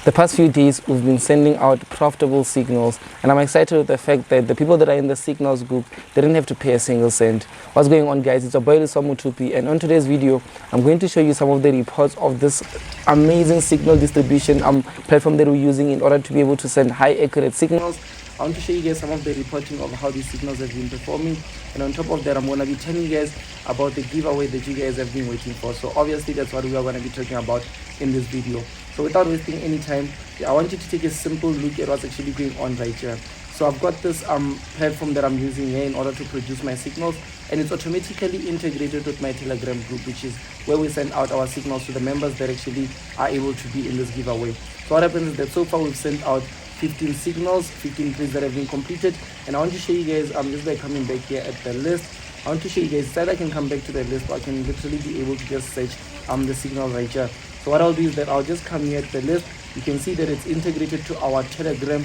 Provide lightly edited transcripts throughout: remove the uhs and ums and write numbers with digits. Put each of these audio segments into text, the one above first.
The past few days we've been sending out profitable signals, and I'm excited with the fact that the people that are in the signals group, they didn't have to pay a single cent. What's going on, guys? It's your boy Lusomo Tupi, and on today's video I'm going to show you some of the reports of this amazing signal distribution platform that we're using in order to be able to send high accurate signals. I want to show you guys some of the reporting of how these signals have been performing, and on top of that I'm going to be telling you guys about the giveaway that you guys have been waiting for. So obviously that's what we are going to be talking about in this video. So without wasting any time, I want you to take a simple look at what's actually going on right here. So I've got this platform that I'm using here in order to produce my signals, and it's automatically integrated with my Telegram group, which is where we send out our signals to the members that actually are able to be in this giveaway. So what happens is that so far we've sent out 15 signals, 15 plays that have been completed, and I want to show you guys just by coming back here at the list. I want to show you guys that I can come back to the list, or I can literally be able to just search the signal right here. So what I'll do is that I'll just come here at the list. You can see that it's integrated to our Telegram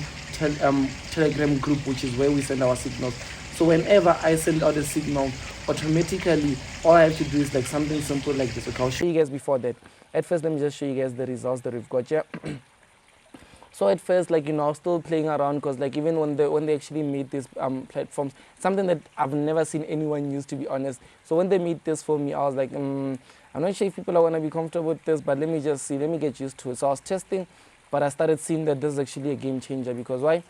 group, which is where we send our signals. So whenever I send out a signal, automatically all I have to do is like something simple like this. Okay, I'll show you guys before that. At first, let me just show you guys the results that we've got here. So at first, like, you know, I was still playing around because, like, even when they actually made these platforms, something that I've never seen anyone use, to be honest. So when they made this for me, I was like, I'm not sure if people are going to be comfortable with this, but let me just see, let me get used to it. So I was testing, but I started seeing that this is actually a game changer. Because why?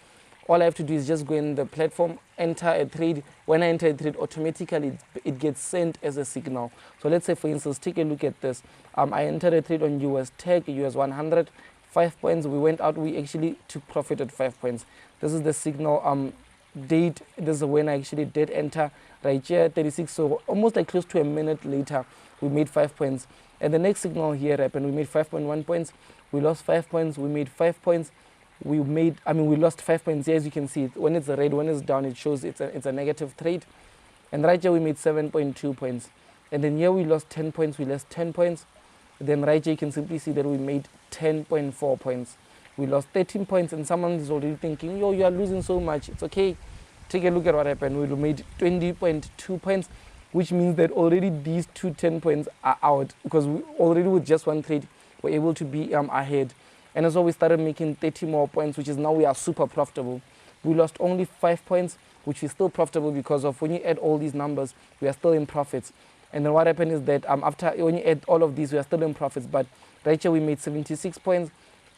All I have to do is just go in the platform, enter a trade. When I enter a trade, automatically it gets sent as a signal. So let's say, for instance, take a look at this. I entered a trade on US Tech, US 100, 5 points. We went out, we actually took profit at 5 points. This is the signal date. This is when I actually did enter right here, 36. So almost like close to a minute later, we made 5 points. And the next signal here happened. We made 5.1 points. We lost 5 points. We made 5 points. We lost 5 points here. As you can see, when it's red, when it's down, it shows it's a negative trade. And right here we made 7.2 points. And then here we lost 10 points. We lost 10 points. Then right here you can simply see that we made 10.4 points. We lost 13 points, and someone is already thinking, yo, you are losing so much. It's okay. Take a look at what happened. We made 20.2 points, which means that already these 10 points are out, because we already with just one trade were able to be ahead. And as well, we started making 30 more points, which is now we are super profitable. We lost only 5 points, which is still profitable because of when you add all these numbers, we are still in profits. And then what happened is that when you add all of these, we are still in profits. But right here we made 76 points.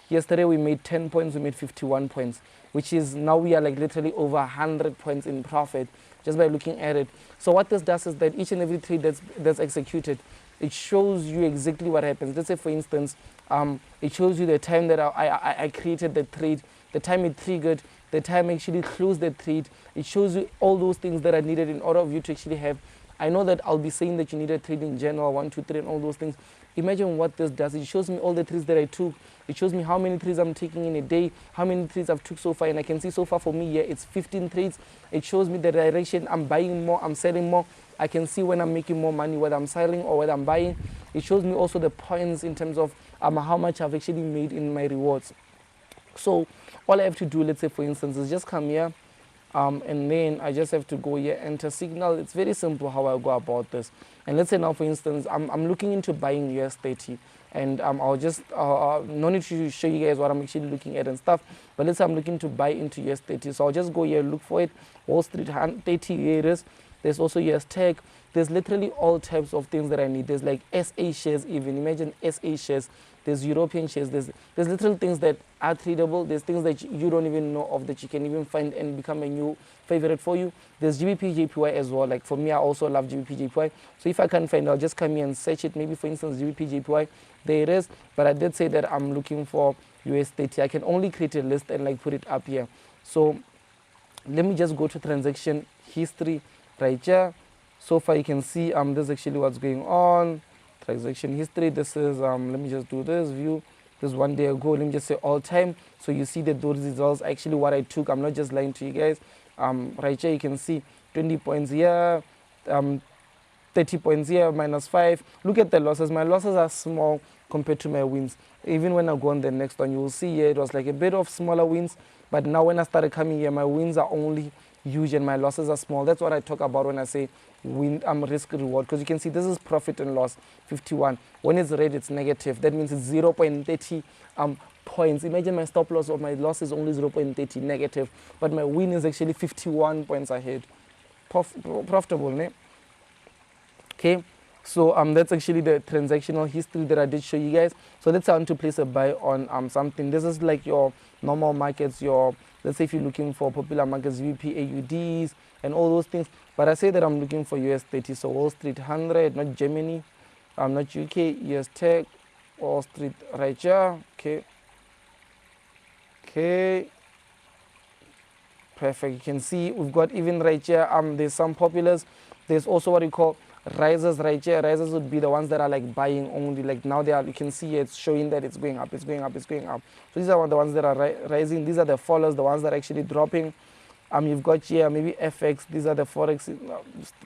Yesterday we made 10 points. We made 51 points, which is now we are like literally over 100 points in profit just by looking at it. So what this does is that each and every trade that's executed, it shows you exactly what happens. Let's say, for instance, it shows you the time that I created the trade, the time it triggered, the time I actually closed the trade. It shows you all those things that are needed in order of you to actually have. I know that I'll be saying that you need a trade in general, 1, 2, 3, and all those things. Imagine what this does. It shows me all the trades that I took. It shows me how many trades I'm taking in a day, how many trades I've took so far, and I can see so far for me here, it's 15 trades. It shows me the direction. I'm buying more, I'm selling more. I can see when I'm making more money, whether I'm selling or whether I'm buying. It shows me also the points in terms of how much I've actually made in my rewards. So all I have to do, let's say, for instance, is just come here. And then I just have to go here, enter signal. It's very simple how I go about this. And let's say now, for instance, I'm looking into buying US30, and I'll just no need to show you guys what I'm actually looking at and stuff. But let's say I'm looking to buy into US30, so I'll just go here, look for it. Wall Street 30, here it is. There's also US Tech. There's literally all types of things that I need. There's like SA shares, even imagine SA shares. There's European shares. There's little things that are tradable. There's things that you don't even know of that you can even find and become a new favorite for you. There's GBP JPY as well. Like for me, I also love GBP JPY. So if I can't find it, I'll just come here and search it. Maybe, for instance, GBP JPY. There it is. But I did say that I'm looking for US30. I can only create a list and like put it up here. So let me just go to transaction history right here. So far you can see this is actually what's going on. Transaction history. This is let me just do this view. This 1 day ago. Let me just say all time. So you see that those results actually what I took. I'm not just lying to you guys. Right here you can see 20 points here, 30 points here, -5. Look at the losses. My losses are small compared to my wins. Even when I go on the next one, you will see here it was like a bit of smaller wins. But now when I started coming here, my wins are only huge and my losses are small. That's what I talk about when I say win risk reward, because you can see this is profit and loss 51. When it's red, it's negative. That means it's 0.30 points. Imagine my stop loss or my loss is only 0.30 negative, but my win is actually 51 points ahead. Profitable, ne? Okay, so that's actually the transactional history that I did show you guys. So let's say I want to place a buy on something. This is like your normal markets, your, let's say if you're looking for popular markets, VP, AUDs, and all those things. But I say that I'm looking for US 30, so Wall Street 100, not Germany, not UK, US Tech, Wall Street right here. Okay, perfect. You can see we've got even right here, there's some populars. There's also what we call risers right here. Risers would be the ones that are like buying only. Like now they are, you can see it's showing that it's going up, it's going up, it's going up. So these are the ones that are rising. These are the fallers, the ones that are actually dropping. You've got here maybe FX. These are the forex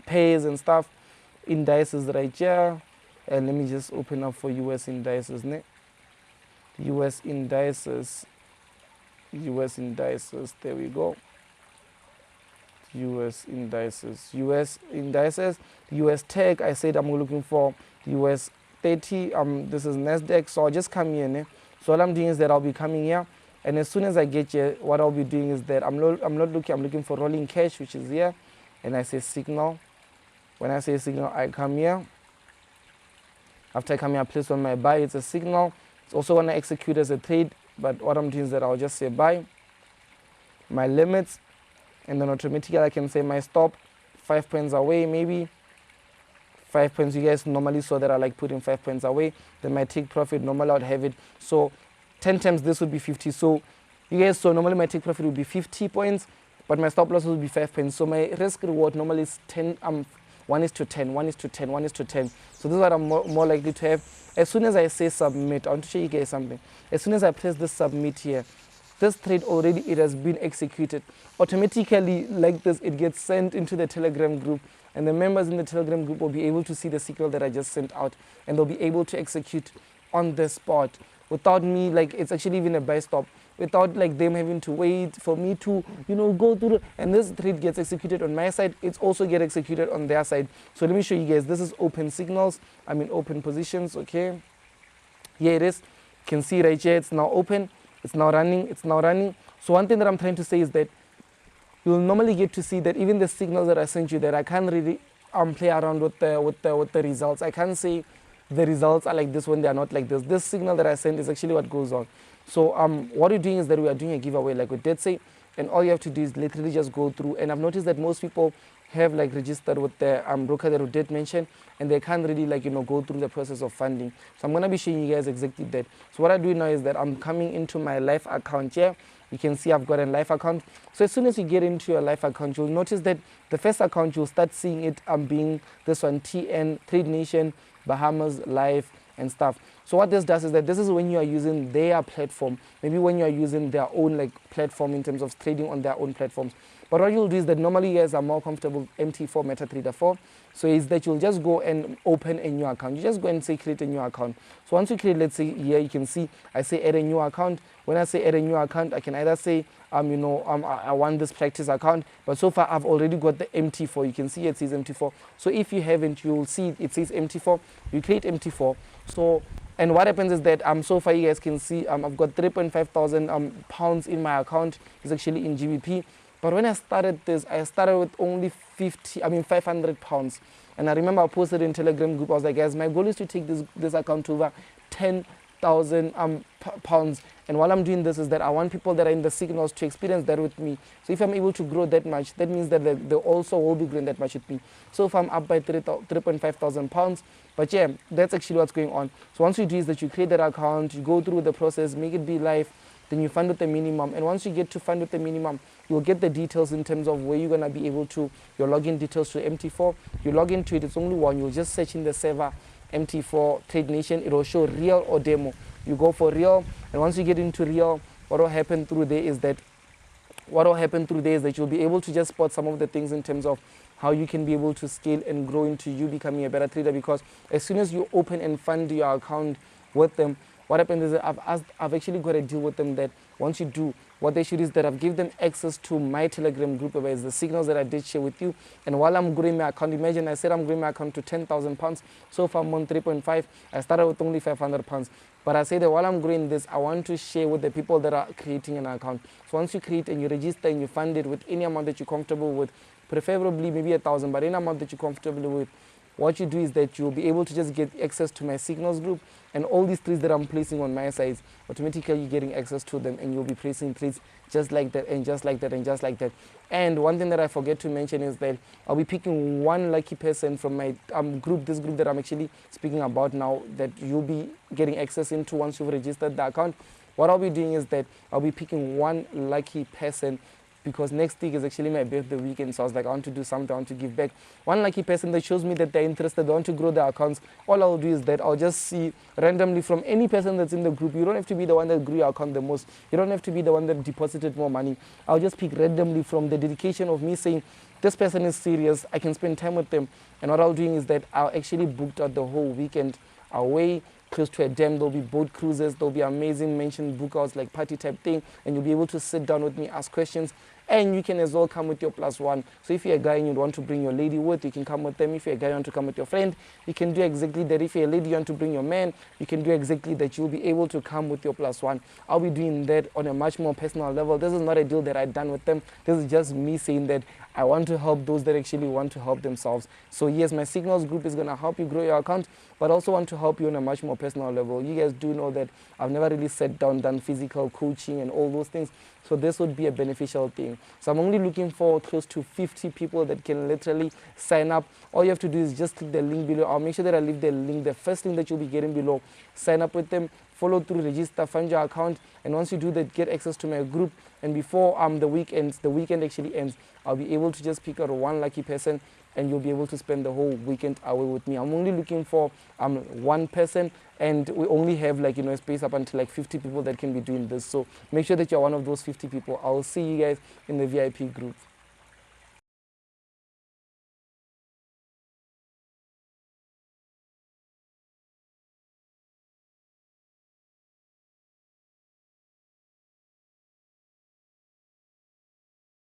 pairs and stuff. Indices right here. And let me just open up for US indices. US indices. US indices. There we go. US indices, US Tech. I said I'm looking for US 30. This is Nasdaq. So I'll just come here. So all I'm doing is that I'll be coming here, and as soon as I get here, what I'll be doing is that I'm looking for rolling cash, which is here, and I say signal. When I say signal, I come here. After I come here, I place on my buy. It's a signal. It's also when I execute as a trade, but what I'm doing is that I'll just say buy. My limits. And then automatically I can say my stop 5 points away, maybe 5 points. You guys normally saw that I like putting 5 points away. Then my take profit, normally I would have it. So 10 times this would be 50. So you guys saw normally my take profit would be 50 points, but my stop loss would be 5 points. So my risk reward normally is 10, 1 is to 10, 1 is to 10, 1 is to 10. So this is what I'm more likely to have. As soon as I say submit, I want to show you guys something. As soon as I press this submit here, this trade already, it has been executed. Automatically, like this, it gets sent into the Telegram group, and the members in the Telegram group will be able to see the signal that I just sent out, and they'll be able to execute on the spot without me, like it's actually even a buy stop, without like them having to wait for me to, go through. And this trade gets executed on my side, it's also get executed on their side. So let me show you guys. This is open signals, open positions. Okay, here it is. You can see right here, it's now open. It's now running. So one thing that I'm trying to say is that you'll normally get to see that even the signals that I sent you, that I can't really play around with the results. I can't say the results are like this when they are not like this. This signal that I sent is actually what goes on. So what we're doing is that we are doing a giveaway like we did say, and all you have to do is literally just go through. And I've noticed that most people have like registered with the broker that we did mention, and they can't really go through the process of funding. So I'm going to be showing you guys exactly that. So what I do now is that I'm coming into my live account here. You can see I've got a live account. So as soon as you get into your live account, you'll notice that the first account, you'll start seeing it being this one, TN, Trade Nation, Bahamas, Live, and stuff. So what this does is that this is when you are using their platform, maybe when you are using their own platform in terms of trading on their own platforms. But what you'll do is that normally you guys are more comfortable with MT4, MetaTrader 4. So is that you'll just go and open a new account. You just go and say create a new account. So once you create, let's say here you can see I say add a new account. When I say add a new account, I can either say I want this practice account, but so far I've already got the MT4. You can see it says MT4. So if you haven't, you'll see it says MT4. You create MT4. So and what happens is that so far you guys can see I've got 3.5 thousand pounds in my account. It's actually in GBP. But when I started this, I started with only 500 pounds. And I remember I posted in Telegram group, I was like, guys, my goal is to take this account to over 10,000 pounds. And while I'm doing this is that I want people that are in the signals to experience that with me. So if I'm able to grow that much, that means that they also will be growing that much with me. So if I'm up by 3.5 thousand pounds, but yeah, that's actually what's going on. So once you do is that you create that account, you go through the process, make it be live, then you fund with the minimum. And once you get to fund with the minimum, you'll get the details in terms of where you're going to be able to, your login details to MT4. You log into it, it's only one. You'll just search in the server MT4 Trade Nation. It will show real or demo. You go for real. And once you get into real, what will happen through there is that you'll be able to just spot some of the things in terms of how you can be able to scale and grow into you becoming a better trader. Because as soon as you open and fund your account with them, what happens is that I've actually got a deal with them that once you do, what they should is that I've given them access to my Telegram group, where it's the signals that I did share with you. And while I'm growing my account, imagine I said I'm growing my account to 10,000 pounds. So far I'm on 3.5. I started with only 500 pounds. But I say that while I'm growing this, I want to share with the people that are creating an account. So once you create and you register and you fund it with any amount that you're comfortable with, preferably maybe 1,000, but any amount that you're comfortable with, what you do is that you'll be able to just get access to my signals group, and all these trades that I'm placing on my sites, automatically you're getting access to them, and you'll be placing trades just like that and just like that and just like that. And one thing that I forget to mention is that I'll be picking one lucky person from my group, this group that I'm actually speaking about now, that you'll be getting access into once you've registered the account. What I'll be doing is that I'll be picking one lucky person, because next week is actually my birthday weekend, so I was like, I want to do something, I want to give back. One lucky person that shows me that they're interested, they want to grow their accounts, all I'll do is that I'll just see randomly from any person that's in the group. You don't have to be the one that grew your account the most, you don't have to be the one that deposited more money. I'll just pick randomly from the dedication of me saying, this person is serious, I can spend time with them. And what I'll do is that I'll actually booked out the whole weekend away close to a dam. There'll be boat cruises, there'll be amazing mansion bookouts, like party type thing, and you'll be able to sit down with me, ask questions, and you can as well come with your +1. So if you're a guy and you want to bring your lady with, you can come with them. If you're a guy you want to come with your friend, you can do exactly that. If you're a lady you want to bring your man, you can do exactly that. You'll be able to come with your +1. I'll be doing that on a much more personal level. This is not a deal that I've done with them. This is just me saying that I want to help those that actually want to help themselves. So yes, my signals group is going to help you grow your account, but also want to help you on a much more personal level. You guys do know that I've never really sat down, done physical coaching and all those things. So this would be a beneficial thing. So I'm only looking for close to 50 people that can literally sign up. All you have to do is just click the link below. I'll make sure that I leave the link, the first link that you'll be getting below. Sign up with them, follow through, register, fund your account, and once you do that, get access to my group. And before the weekend actually ends, I'll be able to just pick out one lucky person, and you'll be able to spend the whole weekend away with me. I'm only looking for one person, and we only have a space up until 50 people that can be doing this. So make sure that you're one of those 50 people. I'll see you guys in the VIP group.